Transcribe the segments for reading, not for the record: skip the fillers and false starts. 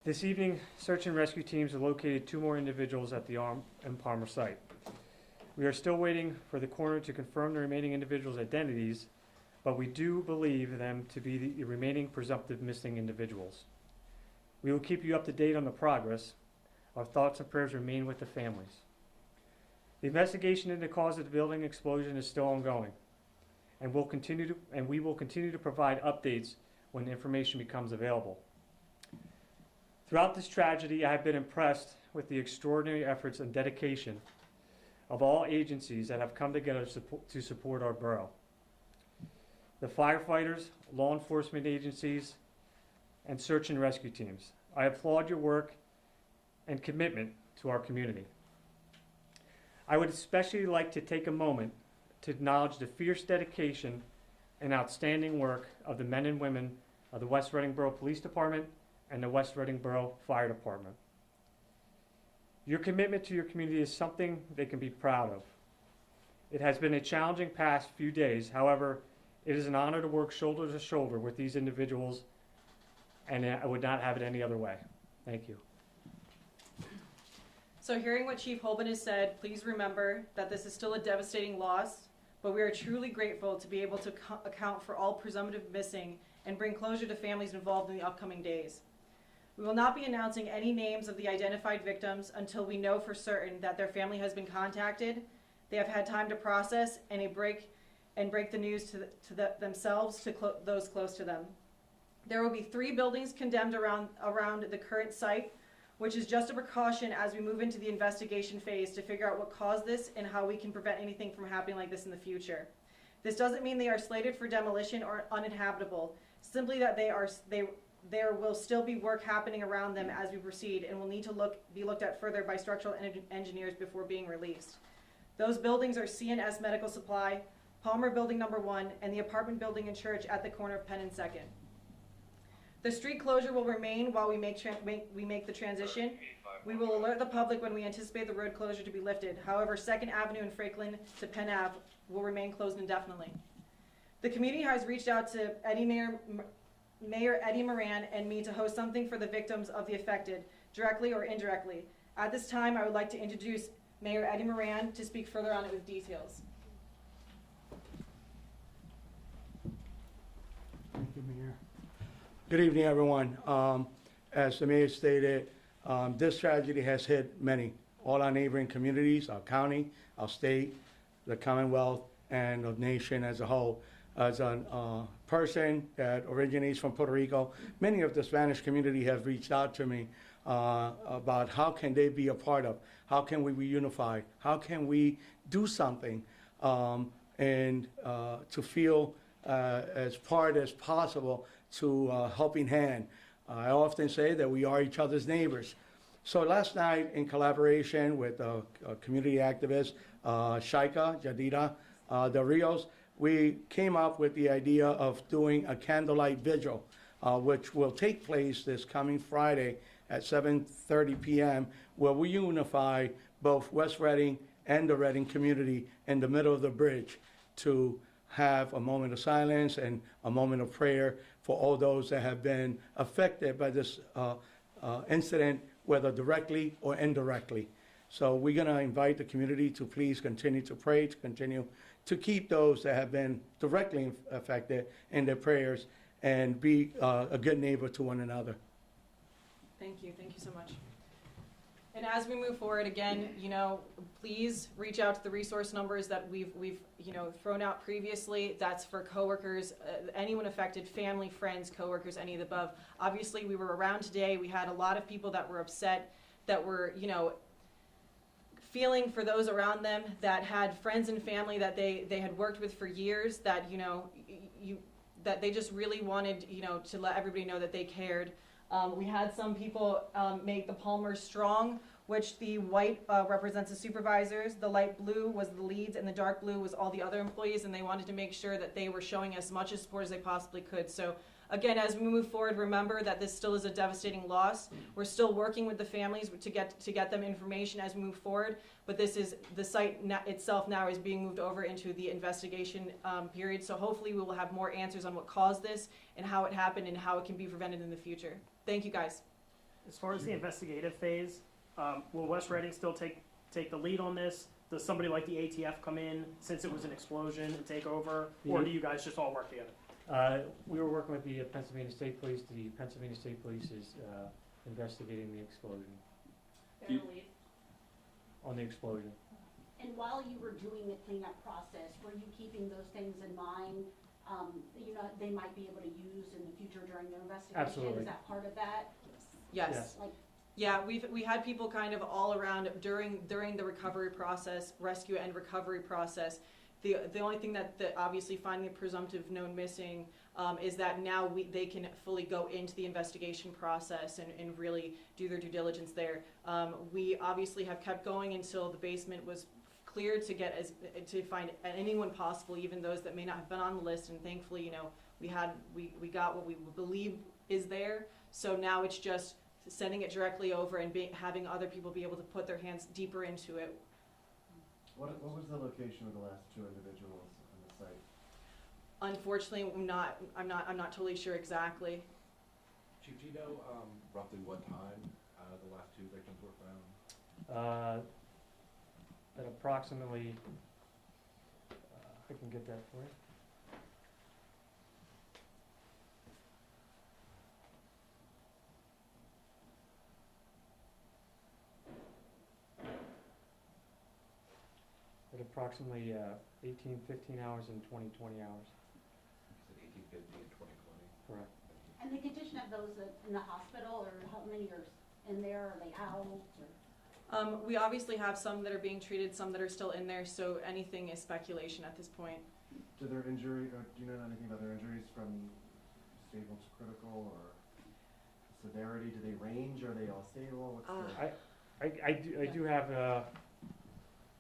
This evening, search and rescue teams have located 2 more individuals at the Arm and Palmer site. We are still waiting for the coroner to confirm the remaining individuals' identities, but we do believe them to be the remaining presumptive missing individuals. We will keep you up to date on the progress. Our thoughts and prayers remain with the families. The investigation into the cause of the building explosion is still ongoing, and we will continue to provide updates when information becomes available. Throughout this tragedy, I have been impressed with the extraordinary efforts and dedication of all agencies that have come together to support our borough. The firefighters, law enforcement agencies, and search and rescue teams. I applaud your work and commitment to our community. I would especially like to take a moment to acknowledge the fierce dedication and outstanding work of the men and women of the West Reading Borough Police Department and the West Reading Borough Fire Department. Your commitment to your community is something they can be proud of. It has been a challenging past few days. However, it is an honor to work shoulder to shoulder with these individuals, and I would not have it any other way. Thank you. So hearing what Chief Holben has said, please remember that this is still a devastating loss, but we are truly grateful to be able to account for all presumptive missing and bring closure to families involved in the upcoming days. We will not be announcing any names of the identified victims until we know for certain that their family has been contacted, they have had time to process, and break the news to themselves, to those close to them. There will be 3 buildings condemned around the current site, which is just a precaution as we move into the investigation phase to figure out what caused this and how we can prevent anything from happening like this in the future. This doesn't mean they are slated for demolition or uninhabitable, simply that there will still be work happening around them as we proceed and will need to be looked at further by structural engineers before being released. Those buildings are C&S Medical Supply, Palmer Building Number 1, and the apartment building and church at the corner of Penn and 2nd. The street closure will remain while we make the transition. We will alert the public when we anticipate the road closure to be lifted. However, 2nd Avenue and Franklin to Penn Ave will remain closed indefinitely. The community has reached out to Mayor Eddie Moran and me to host something for the victims of the affected, directly or indirectly. At this time, I would like to introduce Mayor Eddie Moran to speak further on it with details. Thank you, Mayor. Good evening, everyone. As the mayor stated, this tragedy has hit many, all our neighboring communities, our county, our state, the Commonwealth, and the nation as a whole. As a person that originates from Puerto Rico, many of the Spanish community have reached out to me about how can they be a part of, how can we be unified, how can we do something, and to feel as part as possible to helping hand. I often say that we are each other's neighbors. So last night, in collaboration with a community activist, Shaika Jadida Del Rios, we came up with the idea of doing a candlelight vigil, which will take place this coming Friday at 7:30 p.m., where we unify both West Reading and the Reading community in the middle of the bridge to have a moment of silence and a moment of prayer for all those that have been affected by this incident, whether directly or indirectly. So we're going to invite the community to please continue to pray, to continue to keep those that have been directly affected in their prayers, and be a good neighbor to one another. Thank you so much. And as we move forward, again, please reach out to the resource numbers that we've thrown out previously. That's for coworkers, anyone affected, family, friends, coworkers, any of the above. Obviously, we were around today. We had a lot of people that were upset, that were, feeling for those around them, that had friends and family that they had worked with for years, that, that they just really wanted, to let everybody know that they cared. We had some people make the Palmer strong, which the white represents the supervisors, the light blue was the leads, and the dark blue was all the other employees, and they wanted to make sure that they were showing as much support as they possibly could. So again, as we move forward, remember that this still is a devastating loss. We're still working with the families to get them information as we move forward, but this is, the site itself now is being moved over into the investigation period, so hopefully we will have more answers on what caused this and how it happened and how it can be prevented in the future. Thank you, guys. As far as the investigative phase, will West Reading still take the lead on this? Does somebody like the ATF come in since it was an explosion and take over, or do you guys just all work together? We were working with the Pennsylvania State Police. The Pennsylvania State Police is investigating the explosion, Fairleigh. on the explosion. And while you were doing the cleanup process, were you keeping those things in mind, you know, they might be able to use in the future during their investigation? Absolutely. Is that part of that? Yes. Yes. Like, Yeah, we had people kind of all around during the recovery process, rescue and recovery process. The only thing that obviously finding a presumptive known missing is that now they can fully go into the investigation process and really do their due diligence there. We obviously have kept going until the basement was cleared to find anyone possible, even those that may not have been on the list. And thankfully, you know, we got what we believe is there. So now it's just sending it directly over and having other people be able to put their hands deeper into it. What was the location of the last two individuals on the site? Unfortunately, I'm not totally sure exactly. Chief, do you know roughly what time the last two victims were found? At approximately, I can get that for you. At approximately 15 hours and 20 hours. You said 1850 and 2020. Correct. and the condition of those in the hospital, or how many are in there, are they out? Or? We obviously have some that are being treated, some that are still in there, so anything is speculation at this point. Do their injury, or do you know anything about their injuries from stable to critical, or severity? Do they range? Are they all stable? What's the... I do have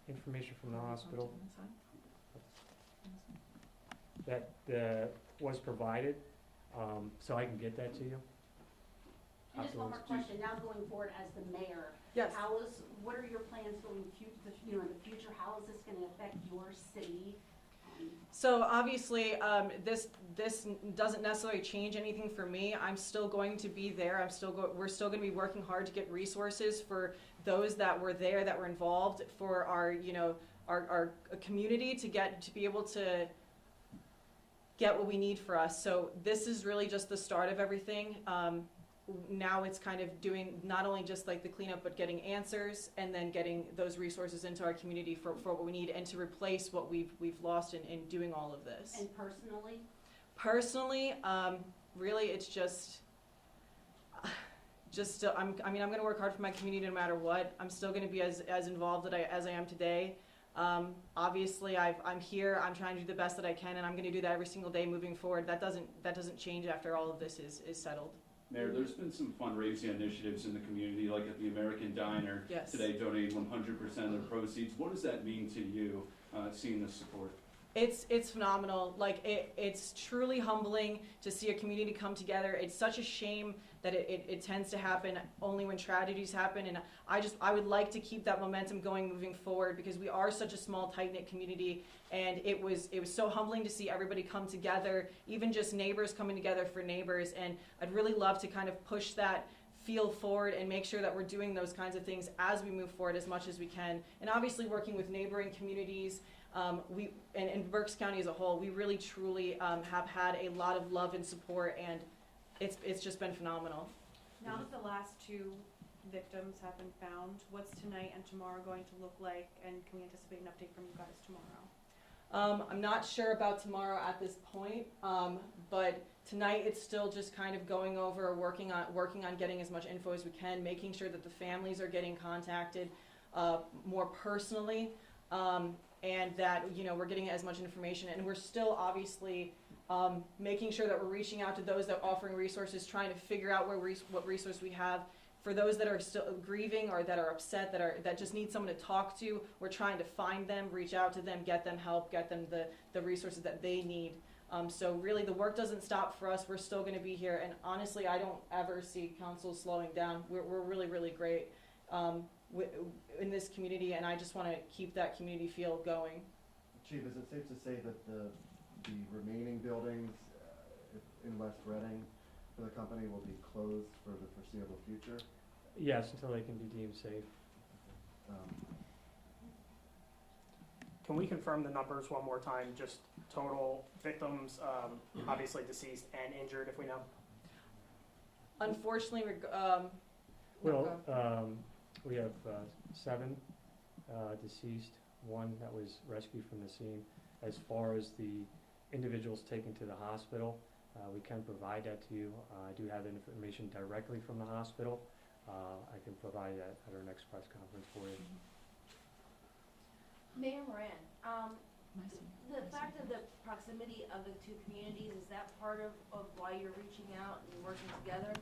information from the hospital that was provided, so I can get that to you. And just one more question, now going forward as the mayor, Yes. what are your plans going in the future? How is this gonna affect your city? So obviously, this doesn't necessarily change anything for me. I'm still going to be there. We're still going to be working hard to get resources for those that were there, that were involved, for our our community to be able to get what we need for us. So this is really just the start of everything. Now it's kind of doing not only just like the cleanup, but getting answers and then getting those resources into our community for what we need and to replace what we've lost in doing all of this. And personally? Personally, really it's I'm going to work hard for my community no matter what. I'm still going to be as involved as I am today. Obviously I'm here, I'm trying to do the best that I can, and I'm going to do that every single day moving forward. That doesn't change after all of this is settled. Mayor, there's been some fundraising initiatives in the community, like at the American Diner. Yes. Today donated 100% of their proceeds. What does that mean to you, seeing this support? It's phenomenal. Like it's truly humbling to see a community come together. It's such a shame that it tends to happen only when tragedies happen, and I would like to keep that momentum going moving forward, because we are such a small, tight-knit community, and it was so humbling to see everybody come together, even just neighbors coming together for neighbors. And I'd really love to kind of push that field forward and make sure that we're doing those kinds of things as we move forward as much as we can, and obviously working with neighboring communities. And Berks County as a whole, we really truly have had a lot of love and support, and it's just been phenomenal. Now that the last two victims have been found, what's tonight and tomorrow going to look like, and can we anticipate an update from you guys tomorrow? I'm not sure about tomorrow at this point, but tonight it's still just kind of going over, working on getting as much info as we can, making sure that the families are getting contacted more personally, and that we're getting as much information, and we're still obviously making sure that we're reaching out to those that are offering resources, trying to figure out what resource we have. For those that are still grieving or that are upset, that just need someone to talk to, we're trying to find them, reach out to them, get them help, get them the resources that they need. So really the work doesn't stop for us. We're still going to be here, and honestly I don't ever see council slowing down. We're really, really great in this community, and I just want to keep that community feel going. Chief, is it safe to say that the remaining buildings in West Reading for the company will be closed for the foreseeable future? Yes, until they can be deemed safe. Can we confirm the numbers one more time, just total victims, obviously deceased and injured, if we know? Unfortunately, Well, we have 7 deceased, 1 that was rescued from the scene. As far as the individuals taken to the hospital, we can provide that to you. I do have that information directly from the hospital. I can provide that at our next press conference for you. Mayor Moran, the fact of the proximity of the two communities, is that part of why you're reaching out and working together?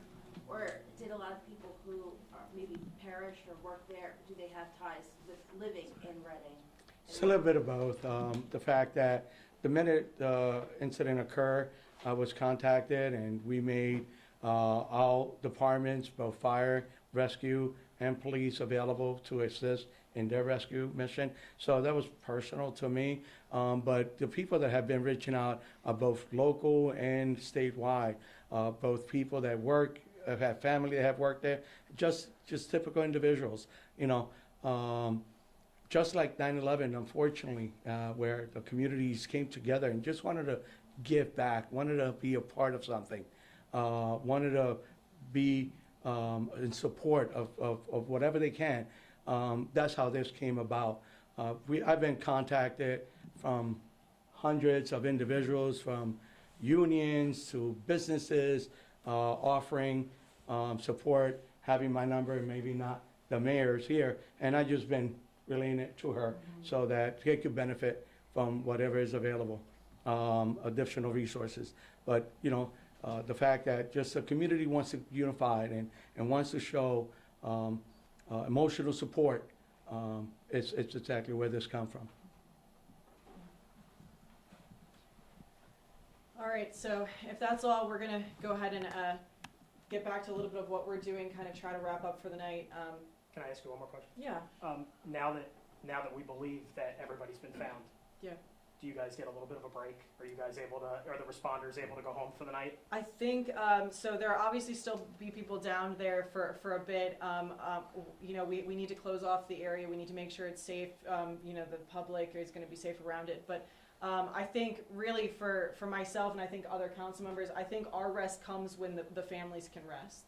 Or did a lot of people who are maybe perished or work there, do they have ties with living in Reading? It's a little bit of both. The fact that the minute the incident occurred, I was contacted and we made all departments, both fire, rescue, and police available to assist in their rescue mission. So that was personal to me. But the people that have been reaching out are both local and statewide. Both people that work, have family that have worked there, just typical individuals, you know. Just like 9/11, unfortunately, where the communities came together and just wanted to give back, wanted to be a part of something, wanted to be in support of whatever they can. That's how this came about. I've been contacted from hundreds of individuals, from unions to businesses, offering support, having my number, maybe not the mayor's here, and I've just been relaying it to her so that they could benefit from whatever is available, additional resources. But, you know, the fact that just the community wants to unify and wants to show emotional support, it's exactly where this comes from. All right, so if that's all, we're gonna go ahead and get back to a little bit of what we're doing, kind of try to wrap up for the night. Can I ask you one more question? Yeah. Now that we believe that everybody's been found, Yeah. do you guys get a little bit of a break? Are you guys able to, are the responders able to go home for the night? I think so. There are obviously still be people down there for a bit. You know, we need to close off the area. We need to make sure it's safe. You know, the public is going to be safe around it. But I think really for myself and I think other council members, I think our rest comes when the families can rest.